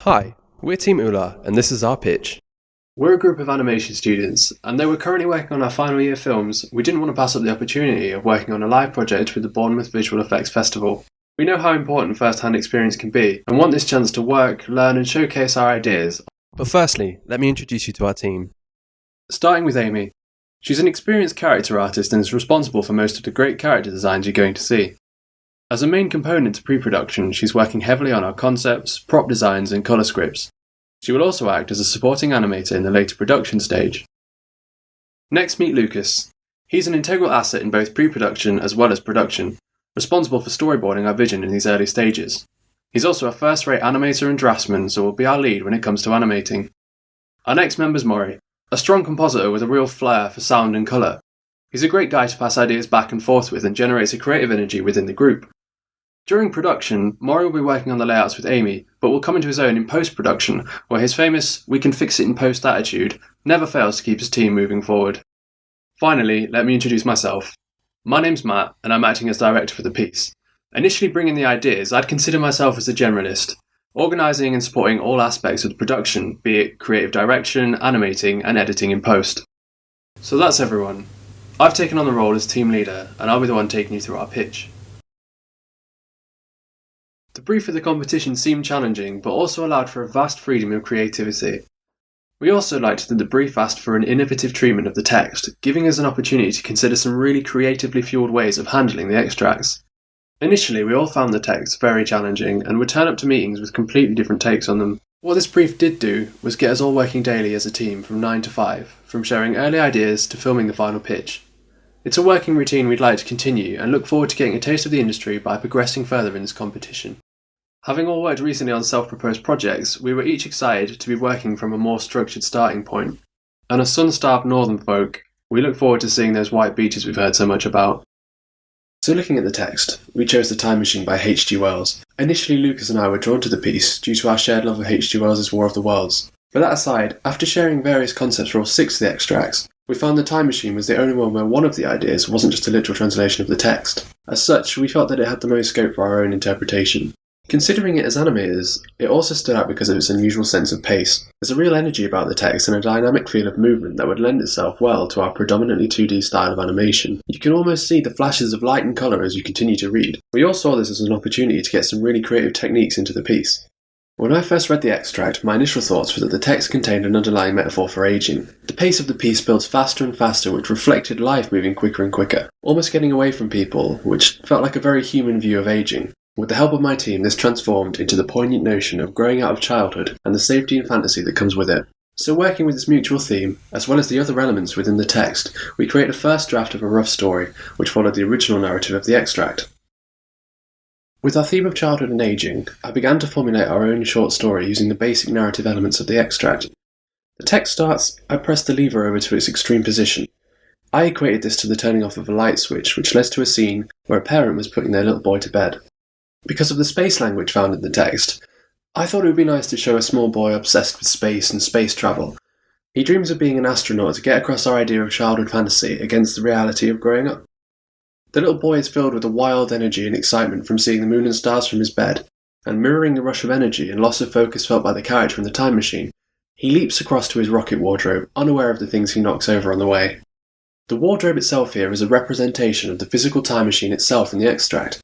Hi, we're Team U.U.L.A, and this is our pitch. We're a group of animation students, and though we're currently working on our final year films, we didn't want to pass up the opportunity of working on a live project with the Bournemouth Visual Effects Festival. We know how important first-hand experience can be, and want this chance to work, learn and showcase our ideas. But firstly, let me introduce you to our team. Starting with Amy. She's an experienced character artist and is responsible for most of the great character designs you're going to see. As a main component to pre-production, she's working heavily on our concepts, prop designs and colour scripts. She will also act as a supporting animator in the later production stage. Next, meet Lucas. He's an integral asset in both pre-production as well as production, responsible for storyboarding our vision in these early stages. He's also a first-rate animator and draftsman, so will be our lead when it comes to animating. Our next member is Mori, a strong compositor with a real flair for sound and colour. He's a great guy to pass ideas back and forth with and generates a creative energy within the group. During production, Mori will be working on the layouts with Amy, but will come into his own in post-production, where his famous "we can fix it in post" attitude never fails to keep his team moving forward. Finally, let me introduce myself. My name's Matt, and I'm acting as director for the piece. Initially bringing the ideas, I'd consider myself as a generalist, organising and supporting all aspects of the production, be it creative direction, animating, and editing in post. So that's everyone. I've taken on the role as team leader, and I'll be the one taking you through our pitch. The brief for the competition seemed challenging, but also allowed for a vast freedom of creativity. We also liked that the brief asked for an innovative treatment of the text, giving us an opportunity to consider some really creatively fueled ways of handling the extracts. Initially, we all found the text very challenging, and would turn up to meetings with completely different takes on them. What this brief did do was get us all working daily as a team from 9 to 5, from sharing early ideas to filming the final pitch. It's a working routine we'd like to continue, and look forward to getting a taste of the industry by progressing further in this competition. Having all worked recently on self-proposed projects, we were each excited to be working from a more structured starting point. And as sun-starved northern folk, we look forward to seeing those white beaches we've heard so much about. So looking at the text, we chose The Time Machine by H.G. Wells. Initially, Lucas and I were drawn to the piece due to our shared love of H.G. Wells' War of the Worlds. But that aside, after sharing various concepts for all 6 of the extracts, we found The Time Machine was the only one where one of the ideas wasn't just a literal translation of the text. As such, we felt that it had the most scope for our own interpretation. Considering it as animators, it also stood out because of its unusual sense of pace. There's a real energy about the text and a dynamic feel of movement that would lend itself well to our predominantly 2D style of animation. You can almost see the flashes of light and colour as you continue to read. We all saw this as an opportunity to get some really creative techniques into the piece. When I first read the extract, my initial thoughts were that the text contained an underlying metaphor for aging. The pace of the piece builds faster and faster, which reflected life moving quicker and quicker, almost getting away from people, which felt like a very human view of aging. With the help of my team, this transformed into the poignant notion of growing out of childhood and the safety and fantasy that comes with it. So working with this mutual theme, as well as the other elements within the text, we created a first draft of a rough story, which followed the original narrative of the extract. With our theme of childhood and aging, I began to formulate our own short story using the basic narrative elements of the extract. The text starts, I pressed the lever over to its extreme position. I equated this to the turning off of a light switch, which led to a scene where a parent was putting their little boy to bed. Because of the space language found in the text, I thought it would be nice to show a small boy obsessed with space and space travel. He dreams of being an astronaut to get across our idea of childhood fantasy against the reality of growing up. The little boy is filled with a wild energy and excitement from seeing the moon and stars from his bed, and mirroring the rush of energy and loss of focus felt by the character in the time machine, he leaps across to his rocket wardrobe, unaware of the things he knocks over on the way. The wardrobe itself here is a representation of the physical time machine itself in the extract.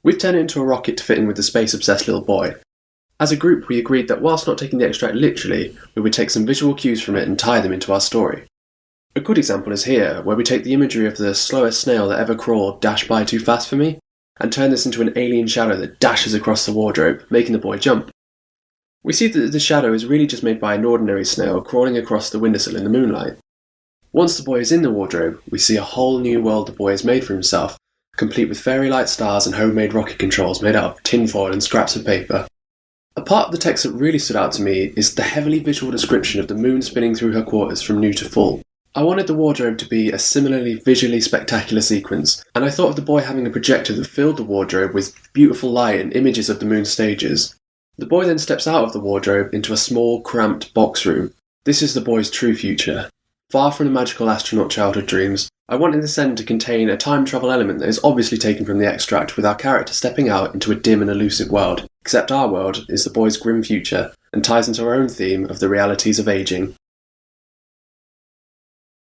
We've turned it into a rocket to fit in with the space-obsessed little boy. As a group, we agreed that whilst not taking the extract literally, we would take some visual cues from it and tie them into our story. A good example is here, where we take the imagery of the slowest snail that ever crawled dash by too fast for me, and turn this into an alien shadow that dashes across the wardrobe, making the boy jump. We see that the shadow is really just made by an ordinary snail crawling across the windowsill in the moonlight. Once the boy is in the wardrobe, we see a whole new world the boy has made for himself, complete with fairy-light stars and homemade rocket controls made out of tinfoil and scraps of paper. A part of the text that really stood out to me is the heavily visual description of the moon spinning through her quarters from new to full. I wanted the wardrobe to be a similarly visually spectacular sequence, and I thought of the boy having a projector that filled the wardrobe with beautiful light and images of the moon stages. The boy then steps out of the wardrobe into a small, cramped box room. This is the boy's true future. Far from the magical astronaut childhood dreams, I wanted this end to contain a time travel element that is obviously taken from the extract, with our character stepping out into a dim and elusive world. Except our world is the boy's grim future, and ties into our own theme of the realities of aging.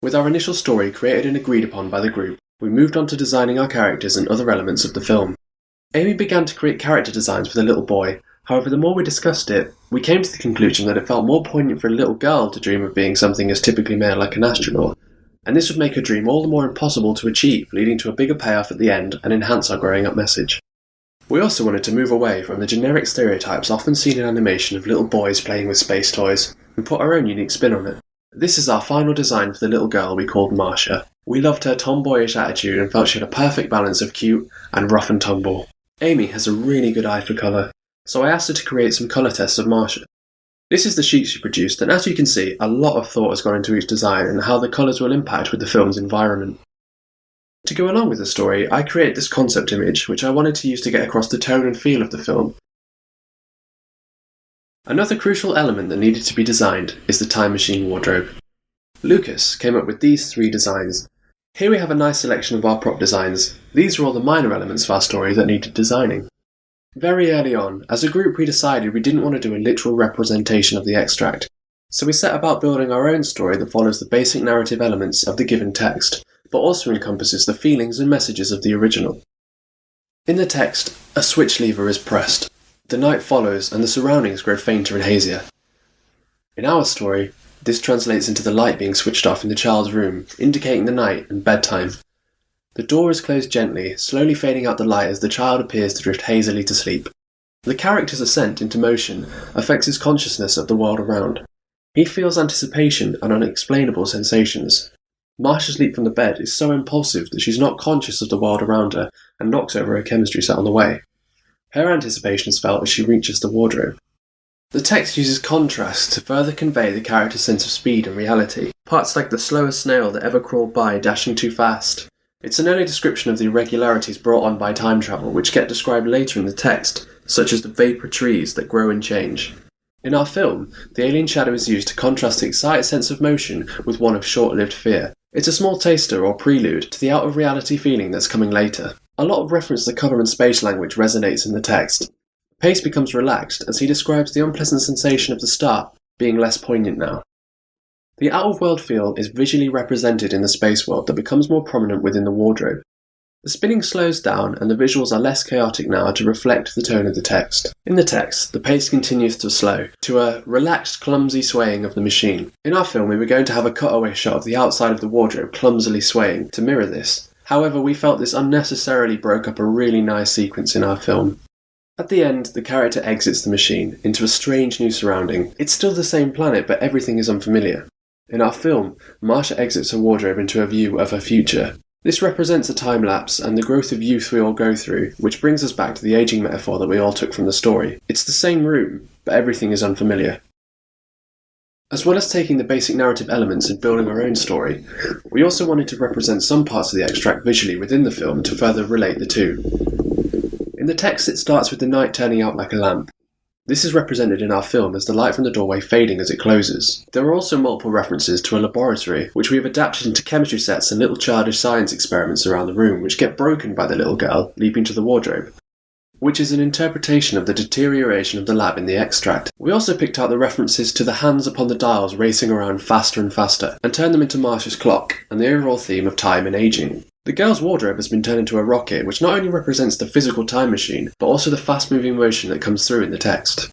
With our initial story created and agreed upon by the group, we moved on to designing our characters and other elements of the film. Amy began to create character designs for the little boy. However, the more we discussed it, we came to the conclusion that it felt more poignant for a little girl to dream of being something as typically male like an astronaut, and this would make her dream all the more impossible to achieve, leading to a bigger payoff at the end and enhance our growing up message. We also wanted to move away from the generic stereotypes often seen in animation of little boys playing with space toys, and put our own unique spin on it. This is our final design for the little girl we called Marcia. We loved her tomboyish attitude and felt she had a perfect balance of cute and rough and tumble. Amy has a really good eye for colour, so I asked her to create some colour tests of Marcia. This is the sheet she produced, and as you can see, a lot of thought has gone into each design and how the colours will impact with the film's environment. To go along with the story, I created this concept image, which I wanted to use to get across the tone and feel of the film. Another crucial element that needed to be designed is the time machine wardrobe. Lucas came up with these 3 designs. Here we have a nice selection of our prop designs. These are all the minor elements of our story that needed designing. Very early on, as a group we decided we didn't want to do a literal representation of the extract, so we set about building our own story that follows the basic narrative elements of the given text, but also encompasses the feelings and messages of the original. In the text, a switch lever is pressed. The night follows and the surroundings grow fainter and hazier. In our story, this translates into the light being switched off in the child's room, indicating the night and bedtime. The door is closed gently, slowly fading out the light as the child appears to drift hazily to sleep. The character's ascent into motion affects his consciousness of the world around. He feels anticipation and unexplainable sensations. Marcia's leap from the bed is so impulsive that she's not conscious of the world around her and knocks over her chemistry set on the way. Her anticipation is felt as she reaches the wardrobe. The text uses contrast to further convey the character's sense of speed and reality. Parts like the slowest snail that ever crawled by dashing too fast. It's an early description of the irregularities brought on by time travel, which get described later in the text, such as the vapor trees that grow and change. In our film, the alien shadow is used to contrast the excited sense of motion with one of short-lived fear. It's a small taster or prelude to the out-of-reality feeling that's coming later. A lot of reference to colour and space language resonates in the text. Pace becomes relaxed as he describes the unpleasant sensation of the start being less poignant now. The out-of-world feel is visually represented in the space world that becomes more prominent within the wardrobe. The spinning slows down and the visuals are less chaotic now to reflect the tone of the text. In the text, the pace continues to slow, to a relaxed, clumsy swaying of the machine. In our film, we were going to have a cutaway shot of the outside of the wardrobe clumsily swaying to mirror this. However, we felt this unnecessarily broke up a really nice sequence in our film. At the end, the character exits the machine into a strange new surrounding. It's still the same planet, but everything is unfamiliar. In our film, Marcia exits her wardrobe into a view of her future. This represents a time lapse and the growth of youth we all go through, which brings us back to the aging metaphor that we all took from the story. It's the same room, but everything is unfamiliar. As well as taking the basic narrative elements and building our own story, we also wanted to represent some parts of the extract visually within the film to further relate the two. In the text, it starts with the night turning out like a lamp. This is represented in our film as the light from the doorway fading as it closes. There are also multiple references to a laboratory, which we have adapted into chemistry sets and little childish science experiments around the room, which get broken by the little girl leaping to the wardrobe, which is an interpretation of the deterioration of the lab in the extract. We also picked out the references to the hands upon the dials racing around faster and faster, and turned them into Marcia's clock, and the overall theme of time and aging. The girl's wardrobe has been turned into a rocket, which not only represents the physical time machine, but also the fast-moving motion that comes through in the text.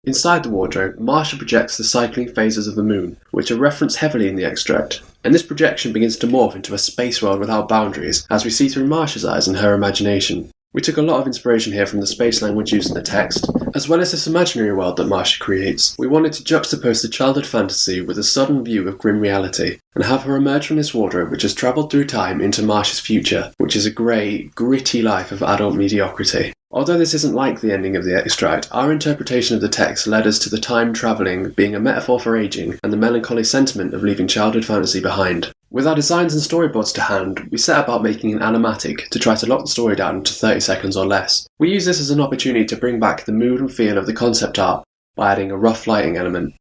Inside the wardrobe, Marcia projects the cycling phases of the moon, which are referenced heavily in the extract, and this projection begins to morph into a space world without boundaries, as we see through Marcia's eyes and her imagination. We took a lot of inspiration here from the space language used in the text, as well as this imaginary world that Marcia creates. We wanted to juxtapose the childhood fantasy with a sudden view of grim reality, and have her emerge from this wardrobe which has travelled through time into Marcia's future, which is a grey, gritty life of adult mediocrity. Although this isn't like the ending of the extract, our interpretation of the text led us to the time travelling being a metaphor for aging, and the melancholy sentiment of leaving childhood fantasy behind. With our designs and storyboards to hand, we set about making an animatic to try to lock the story down to 30 seconds or less. We use this as an opportunity to bring back the mood and feel of the concept art by adding a rough lighting element.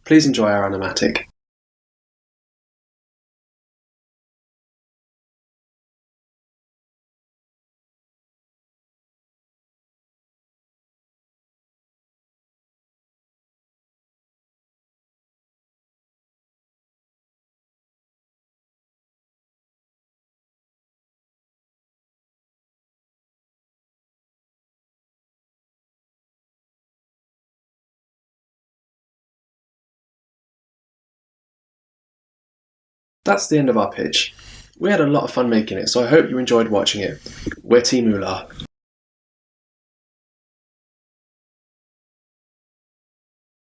Please enjoy our animatic. That's the end of our pitch. We had a lot of fun making it, so I hope you enjoyed watching it. We're Team U.U.L.A.